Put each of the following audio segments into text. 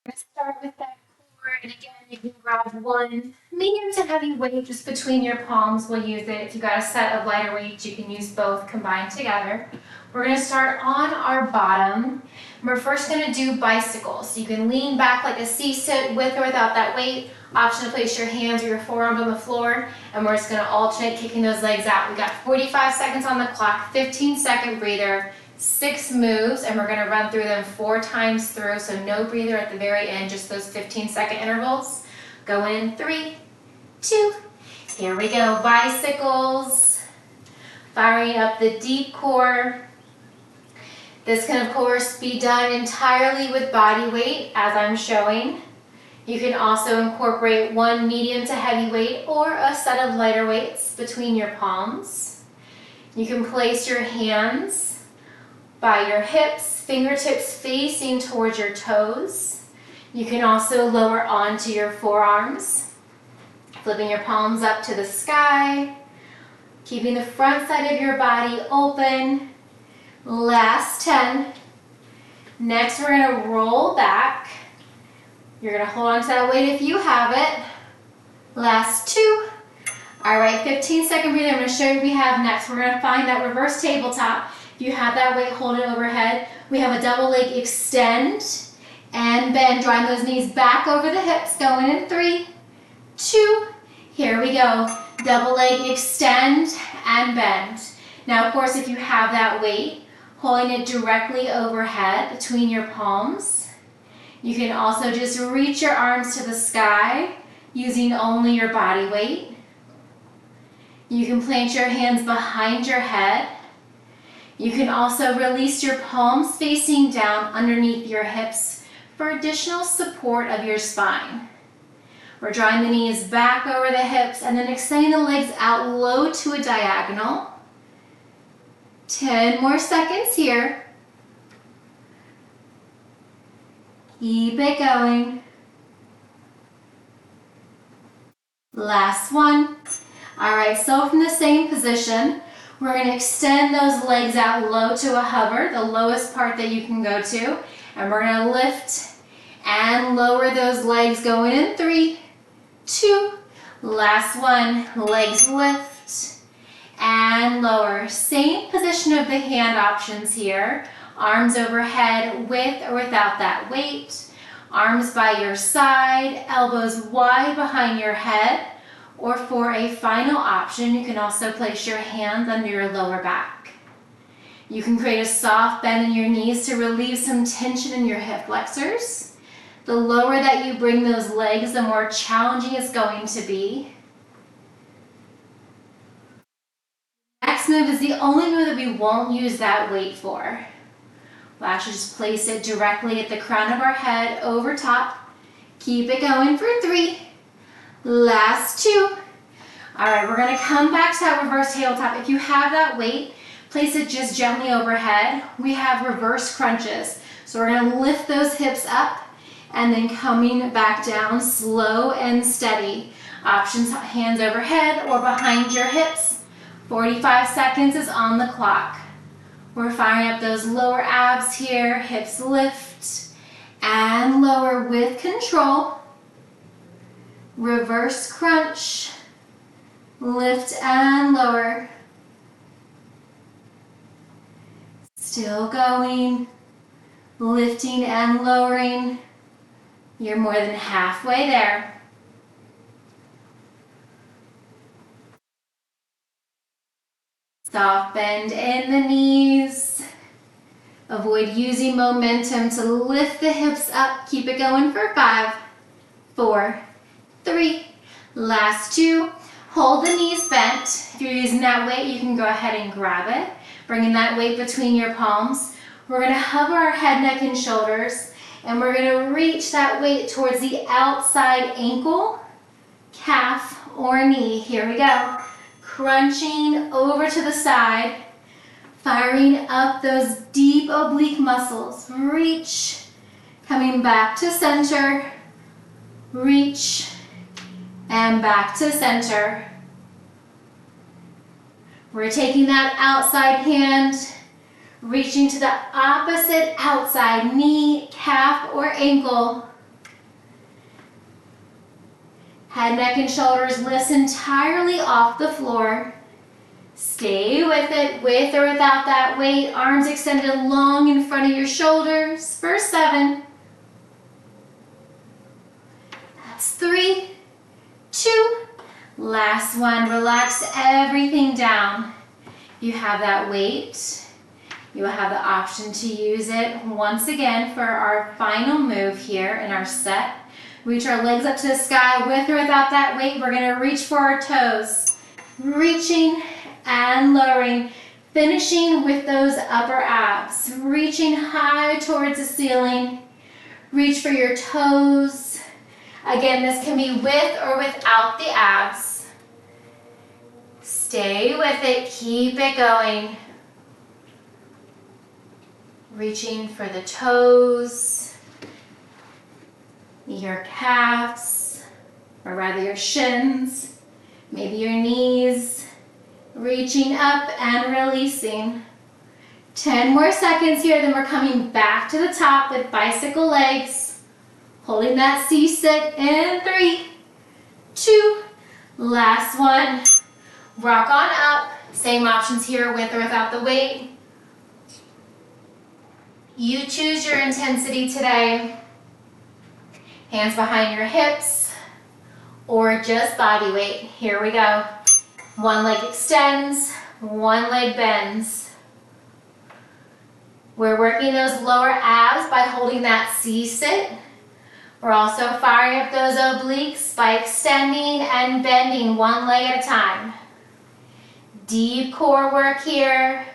We're gonna start with that core, and again, you can grab one medium to heavy weight just between your palms. We'll use it. If you've got a set of lighter weights, you can use both combined together. We're gonna start on our bottom. We're first gonna do bicycles. So you can lean back like a C-sit with or without that weight. Option to place your hands or your forearms on the floor, and we're just gonna alternate kicking those legs out. We got 45 seconds on the clock, 15-second breather. 6 moves, and we're going to run through them 4 times through, so no breather at the very end, just those 15-second intervals. Go in 3, 2, here we go. Bicycles, firing up the deep core. This can of course be done entirely with body weight as I'm showing. You can also incorporate one medium to heavy weight or a set of lighter weights between your palms. You can place your hands by your hips, fingertips facing towards your toes. You can also lower onto your forearms, flipping your palms up to the sky, keeping the front side of your body open. Last 10. Next, we're going to roll back. You're going to hold on to that weight if you have it. Last 2. All right, 15-second breather. I'm going to show you what we have next. We're going to find that reverse tabletop. If you have that weight, hold it overhead. We have a double leg extend and bend, drawing those knees back over the hips. Going in 3, 2, here we go. Double leg extend and bend. Now, of course, if you have that weight, holding it directly overhead between your palms. You can also just reach your arms to the sky using only your body weight. You can plant your hands behind your head. You can also release your palms facing down underneath your hips for additional support of your spine. We're drawing the knees back over the hips and then extending the legs out low to a diagonal. 10 more seconds here. Keep it going. Last one. All right, so from the same position, we're going to extend those legs out low to a hover, the lowest part that you can go to. And we're going to lift and lower those legs going in 3, 2, last one. Legs lift and lower. Same position of the hand options here. Arms overhead with or without that weight. Arms by your side, elbows wide behind your head. Or for a final option, you can also place your hands under your lower back. You can create a soft bend in your knees to relieve some tension in your hip flexors. The lower that you bring those legs, the more challenging it's going to be. Next move is the only move that we won't use that weight for. We'll actually just place it directly at the crown of our head over top. Keep it going for 3. Last 2. All right, we're going to come back to that reverse tabletop. If you have that weight, place it just gently overhead. We have reverse crunches. So we're going to lift those hips up and then coming back down slow and steady. Options, hands overhead or behind your hips. 45 seconds is on the clock. We're firing up those lower abs here. Hips lift and lower with control. Reverse crunch, lift and lower. Still going, lifting and lowering. You're more than halfway there. Soft bend in the knees. Avoid using momentum to lift the hips up. Keep it going for 5, 4, 3, last 2. Hold the knees bent. If you're using that weight, you can go ahead and grab it. Bringing that weight between your palms. We're going to hover our head, neck, and shoulders. And we're going to reach that weight towards the outside ankle, calf, or knee. Here we go. Crunching over to the side. Firing up those deep oblique muscles. Reach. Coming back to center. Reach. And back to center. We're taking that outside hand, reaching to the opposite outside knee, calf, or ankle. Head, neck, and shoulders lift entirely off the floor. Stay with it, with or without that weight. Arms extended long in front of your shoulders for 7. That's 3, 2. Last one. Relax everything down. You have that weight. You will have the option to use it once again for our final move here in our set. Reach our legs up to the sky with or without that weight. We're going to reach for our toes. Reaching and lowering. Finishing with those upper abs. Reaching high towards the ceiling. Reach for your toes. Again, this can be with or without the abs. Stay with it. Keep it going. Reaching for the toes, your calves, or rather your shins, maybe your knees, reaching up and releasing. 10 more seconds here, then we're coming back to the top with bicycle legs, holding that C-sit in 3, 2, last one. Rock on up, same options here with or without the weight. You choose your intensity today. Hands behind your hips or just body weight. Here we go. One leg extends, one leg bends. We're working those lower abs by holding that C-sit. We're also firing up those obliques by extending and bending one leg at a time. Deep core work here.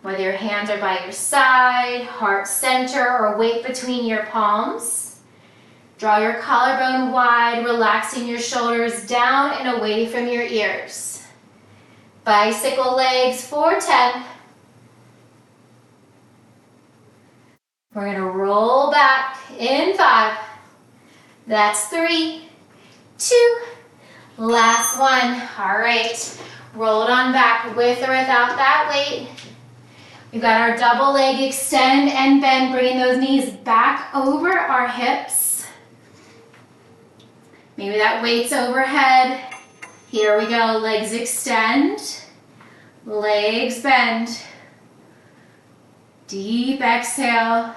Whether your hands are by your side, heart center, or weight between your palms. Draw your collarbone wide, relaxing your shoulders down and away from your ears. Bicycle legs for 10. We're going to roll back in 5. That's 3, 2, last one. All right, roll it on back with or without that weight. We've got our double leg extend and bend, bringing those knees back over our hips. Maybe that weight's overhead. Here we go, legs extend, legs bend. Deep exhale,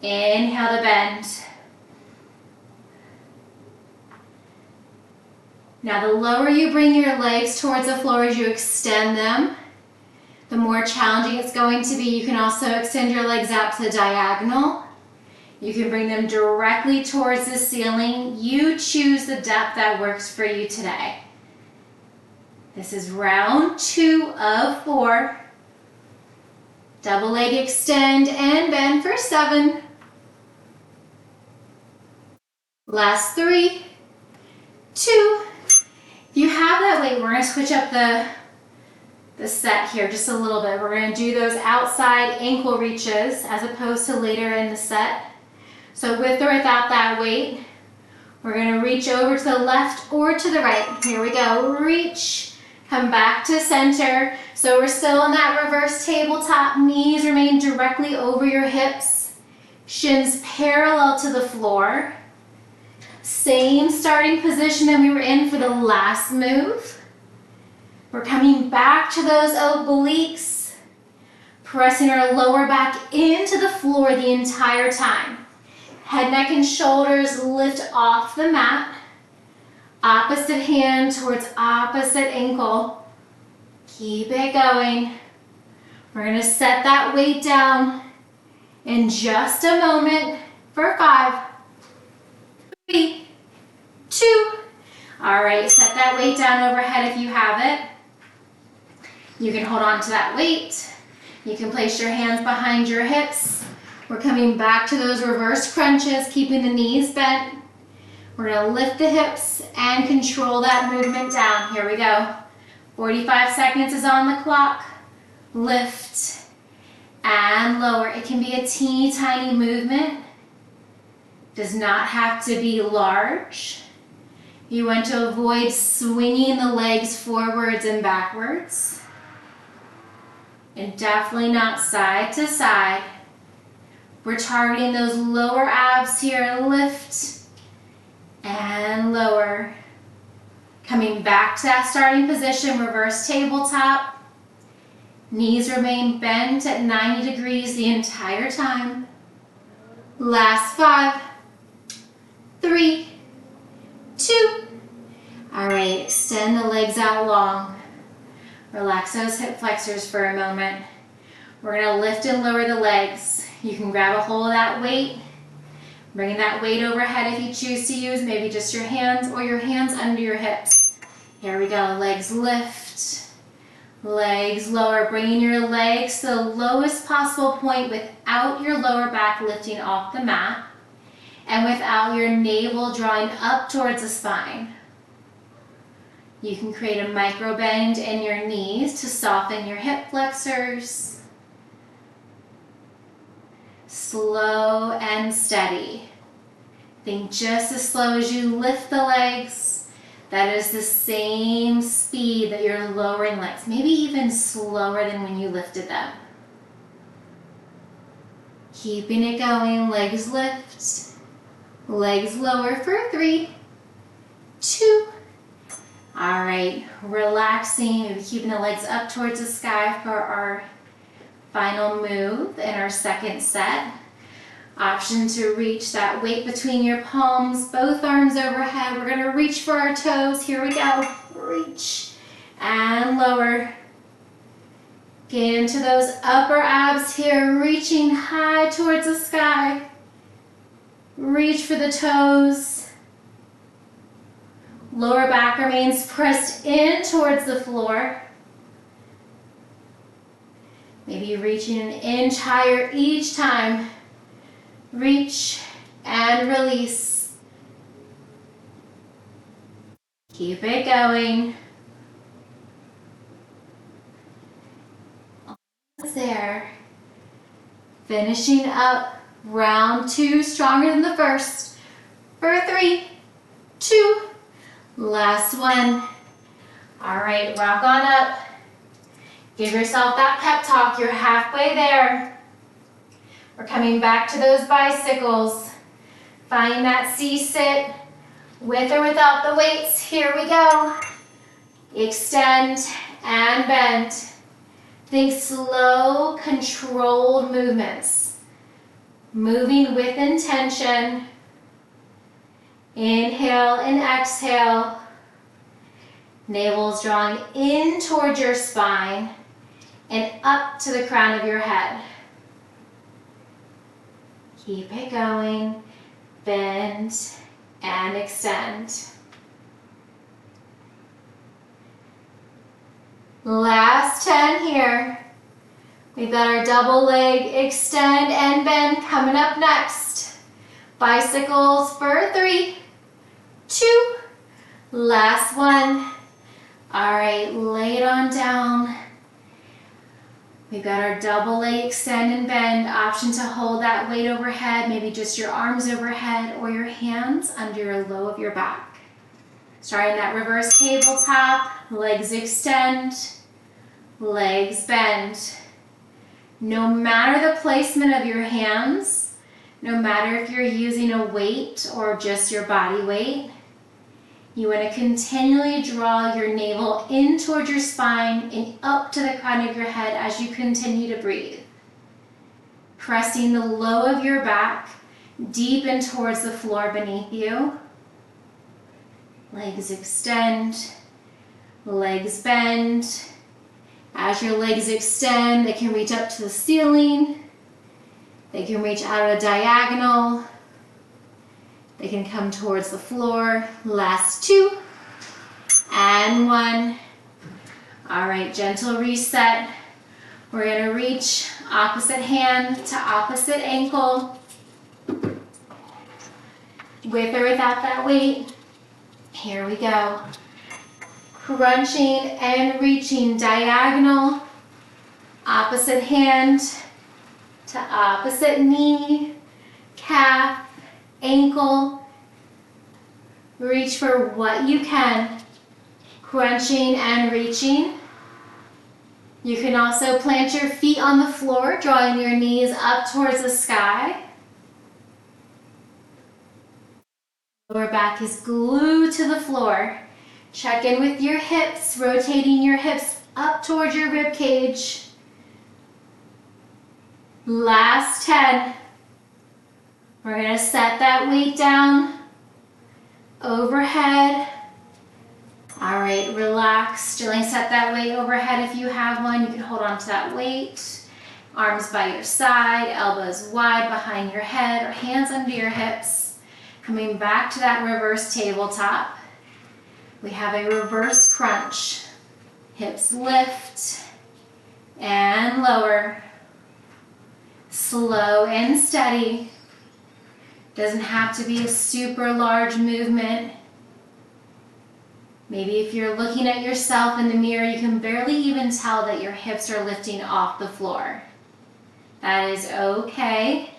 inhale to bend. Now the lower you bring your legs towards the floor as you extend them, the more challenging it's going to be. You can also extend your legs out to the diagonal. You can bring them directly towards the ceiling. You choose the depth that works for you today. This is round 2 of 4. Double leg extend and bend for 7. Last 3, 2. If you have that weight, we're going to switch up the set here just a little bit. We're going to do those outside ankle reaches as opposed to later in the set. So with or without that weight, we're going to reach over to the left or to the right. Here we go. Reach, come back to center. So we're still in that reverse tabletop. Knees remain directly over your hips. Shins parallel to the floor. Same starting position that we were in for the last move. We're coming back to those obliques, pressing our lower back into the floor the entire time. Head, neck, and shoulders lift off the mat. Opposite hand towards opposite ankle. Keep it going. We're going to set that weight down in just a moment for 5, 3, 2. All right, set that weight down overhead if you have it. You can hold on to that weight. You can place your hands behind your hips. We're coming back to those reverse crunches, keeping the knees bent. We're going to lift the hips and control that movement down. Here we go. 45 seconds is on the clock. Lift and lower. It can be a teeny tiny movement. Does not have to be large. You want to avoid swinging the legs forwards and backwards. And definitely not side to side. We're targeting those lower abs here. Lift and lower. Coming back to that starting position, reverse tabletop. Knees remain bent at 90 degrees the entire time. Last 5, 3, 2. All right, extend the legs out long. Relax those hip flexors for a moment. We're gonna lift and lower the legs. You can grab a hold of that weight, bringing that weight overhead if you choose to use, maybe just your hands or your hands under your hips. Here we go, legs lift, legs lower, bringing your legs to the lowest possible point without your lower back lifting off the mat and without your navel drawing up towards the spine. You can create a micro bend in your knees to soften your hip flexors. Slow and steady. Think just as slow as you lift the legs, that is the same speed that you're lowering legs, maybe even slower than when you lifted them. Keeping it going, legs lift, legs lower for 3, 2. All right, relaxing, maybe keeping the legs up towards the sky for our final move in our second set. Option to reach that weight between your palms, both arms overhead. We're gonna reach for our toes. Here we go. Reach and lower. Get into those upper abs here, reaching high towards the sky. Reach for the toes. Lower back remains pressed in towards the floor. Maybe reaching an inch higher each time. Reach and release. Keep it going. Almost there. Finishing up round 2, stronger than the first. For 3, 2. Last one. All right, rock on up. Give yourself that pep talk. You're halfway there. We're coming back to those bicycles. Find that C-sit with or without the weights. Here we go. Extend and bend. Think slow, controlled movements. Moving with intention. Inhale and exhale. Navel's drawing in towards your spine and up to the crown of your head. Keep it going. Bend and extend. Last 10 here. We've got our double leg extend and bend coming up next. Bicycles for 3, 2. Last one. All right, lay it on down. We've got our double leg extend and bend. Option to hold that weight overhead, maybe just your arms overhead or your hands under your low of your back. Starting that reverse tabletop, legs extend, legs bend. No matter the placement of your hands, no matter if you're using a weight or just your body weight, you want to continually draw your navel in towards your spine and up to the crown of your head as you continue to breathe. Pressing the low of your back deep in towards the floor beneath you. Legs extend, legs bend. As your legs extend, they can reach up to the ceiling. They can reach out at a diagonal. They can come towards the floor. Last 2 and 1. All right, gentle reset. We're gonna reach opposite hand to opposite ankle. With or without that weight. Here we go. Crunching and reaching diagonal. Opposite hand to opposite knee, calf, ankle. Reach for what you can. Crunching and reaching. You can also plant your feet on the floor, drawing your knees up towards the sky. Lower back is glued to the floor. Check in with your hips, rotating your hips up towards your rib cage. Last 10. We're going to set that weight down overhead. All right, relax. Gently set that weight overhead if you have one. You can hold on to that weight. Arms by your side, elbows wide behind your head or hands under your hips. Coming back to that reverse tabletop. We have a reverse crunch. Hips lift and lower. Slow and steady. Doesn't have to be a super large movement. Maybe if you're looking at yourself in the mirror, you can barely even tell that your hips are lifting off the floor. That is okay.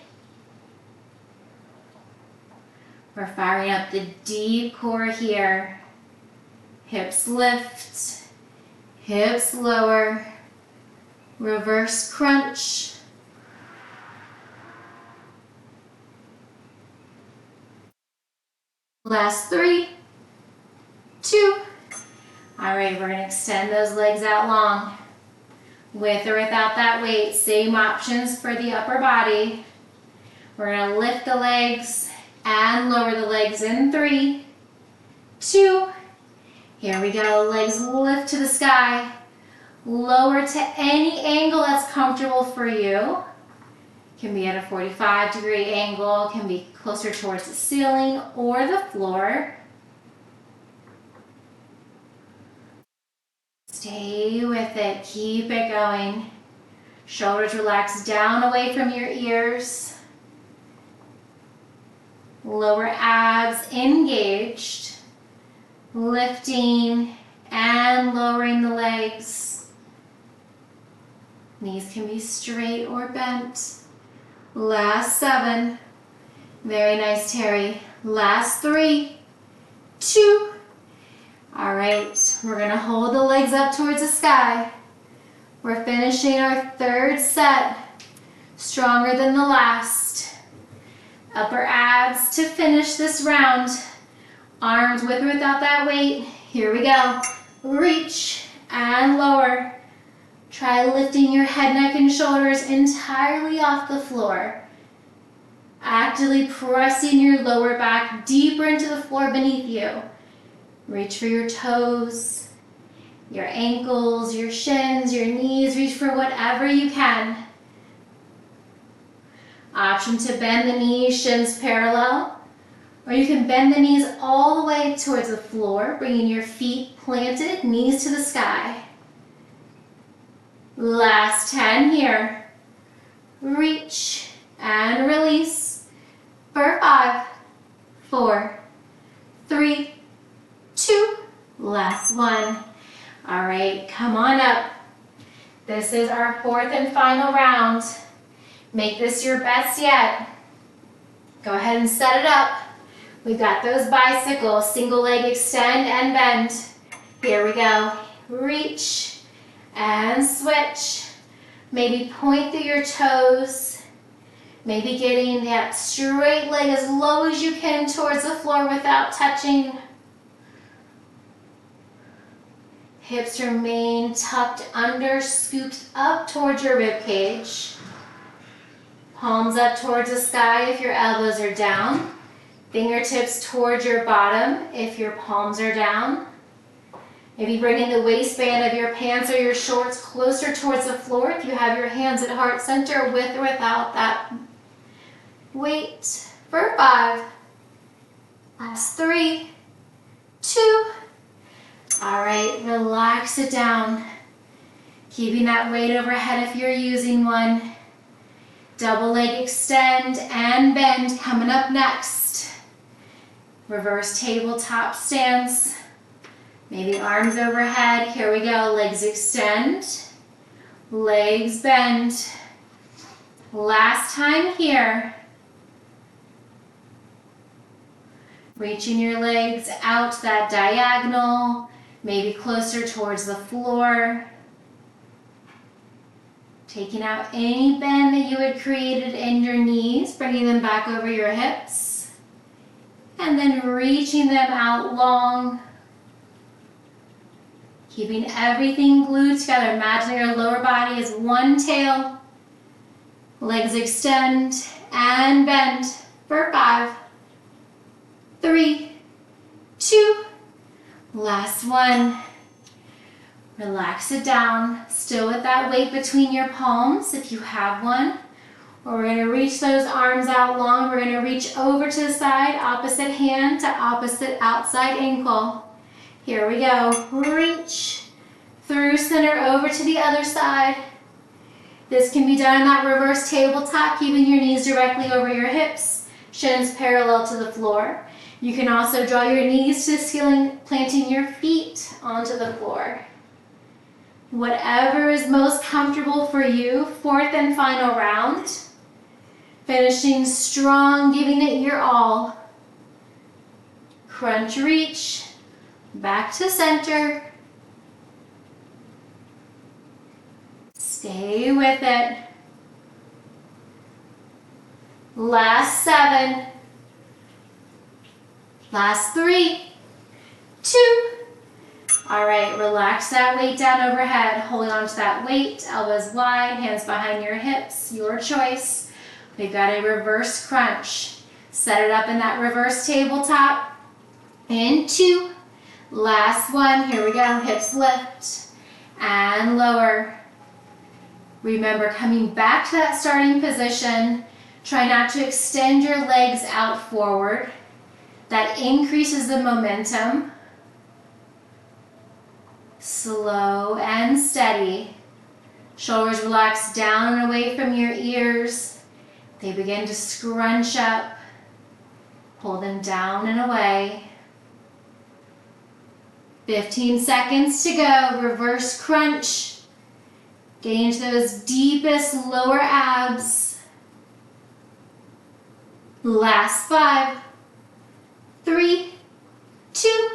We're firing up the deep core here. Hips lift, hips lower, reverse crunch. Last 3, 2. All right, we're going to extend those legs out long. With or without that weight, same options for the upper body. We're going to lift the legs and lower the legs in 3, 2. Here we go, legs lift to the sky. Lower to any angle that's comfortable for you. Can be at a 45-degree angle, can be closer towards the ceiling or the floor. Stay with it, keep it going. Shoulders relax down away from your ears. Lower abs engaged. Lifting and lowering the legs. Knees can be straight or bent. Last 7. Very nice, Terry. Last 3, 2. All right, we're gonna hold the legs up towards the sky. We're finishing our 3rd set, stronger than the last. Upper abs to finish this round. Arms with or without that weight. Here we go. Reach and lower. Try lifting your head, neck, and shoulders entirely off the floor. Actively pressing your lower back deeper into the floor beneath you. Reach for your toes, your ankles, your shins, your knees. Reach for whatever you can. Option to bend the knees, shins parallel. Or you can bend the knees all the way towards the floor, bringing your feet planted, knees to the sky. Last 10 here. Reach and release for 5, 4, 3, 2. Last 1. All right, come on up. This is our 4th and final round. Make this your best yet. Go ahead and set it up. We've got those bicycles, single leg extend and bend. Here we go. Reach and switch. Maybe point through your toes. Maybe getting that straight leg as low as you can towards the floor without touching. Hips remain tucked under, scooped up towards your rib cage. Palms up towards the sky if your elbows are down. Fingertips towards your bottom if your palms are down. Maybe bringing the waistband of your pants or your shorts closer towards the floor if you have your hands at heart center, with or without that weight. For 5. Last 3, 2. All right, relax it down. Keeping that weight overhead if you're using one. Double leg extend and bend coming up next. Reverse tabletop stance. Maybe arms overhead. Here we go. Legs extend. Legs bend. Last time here. Reaching your legs out that diagonal. Maybe closer towards the floor. Taking out any bend that you had created in your knees, bringing them back over your hips. and then reaching them out long. Keeping everything glued together. Imagine your lower body is one tail. Legs extend and bend for 5, 3, 2, last one. Relax it down, still with that weight between your palms if you have one. Or we're going to reach those arms out long. We're going to reach over to the side, opposite hand to opposite outside ankle. Here we go. Reach through center over to the other side. This can be done in that reverse tabletop, keeping your knees directly over your hips, shins parallel to the floor. You can also draw your knees to the ceiling, planting your feet onto the floor. Whatever is most comfortable for you, fourth and final round. Finishing strong, giving it your all. Crunch, reach, back to center. Stay with it. Last 7. Last 3, 2. All right, relax that weight down overhead. Holding on to that weight, elbows wide, hands behind your hips, your choice. We've got a reverse crunch. Set it up in that reverse tabletop. In 2. Last one, here we go. Hips lift and lower. Remember, coming back to that starting position, try not to extend your legs out forward. That increases the momentum. Slow and steady. Shoulders relax down and away from your ears. They begin to scrunch up. Pull them down and away. 15 seconds to go. Reverse crunch. Getting into those deepest lower abs. Last 5, 3, 2,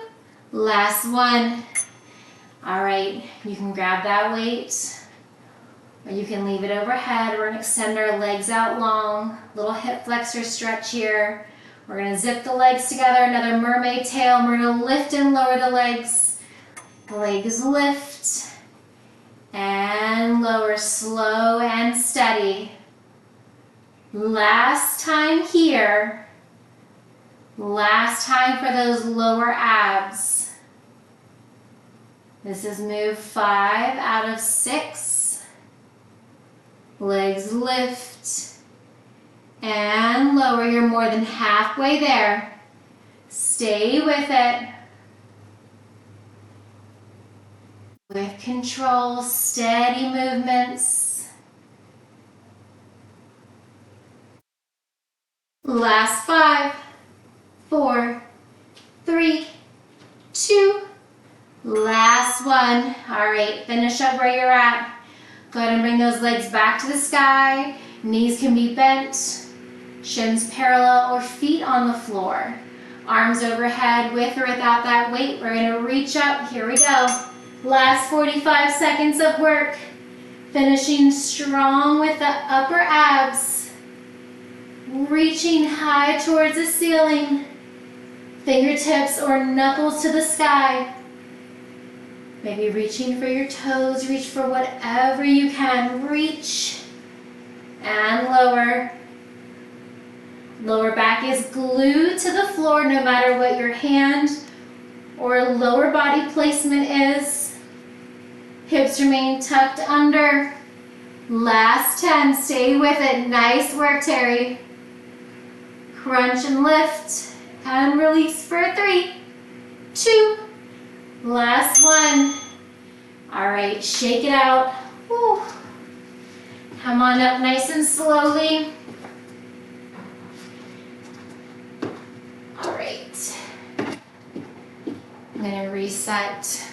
last one. All right, you can grab that weight, or you can leave it overhead. We're gonna extend our legs out long. Little hip flexor stretch here. We're gonna zip the legs together, another mermaid tail, and we're gonna lift and lower the legs. Legs lift and lower, slow and steady. Last time here. Last time for those lower abs. This is move 5 out of 6. Legs lift and lower. You're more than halfway there. Stay with it. With control, steady movements. Last 5, 4, 3, 2, last one. All right, finish up where you're at. Go ahead and bring those legs back to the sky. Knees can be bent, shins parallel or feet on the floor. Arms overhead with or without that weight. We're gonna reach up, here we go. Last 45 seconds of work. Finishing strong with the upper abs. Reaching high towards the ceiling. Fingertips or knuckles to the sky. Maybe reaching for your toes. Reach for whatever you can. Reach and lower. Lower back is glued to the floor no matter what your hand or lower body placement is. Hips remain tucked under. Last 10, stay with it. Nice work, Terry. Crunch and lift and release for 3, 2, last one. All right, shake it out. Woo. Come on up nice and slowly. All right. I'm gonna reset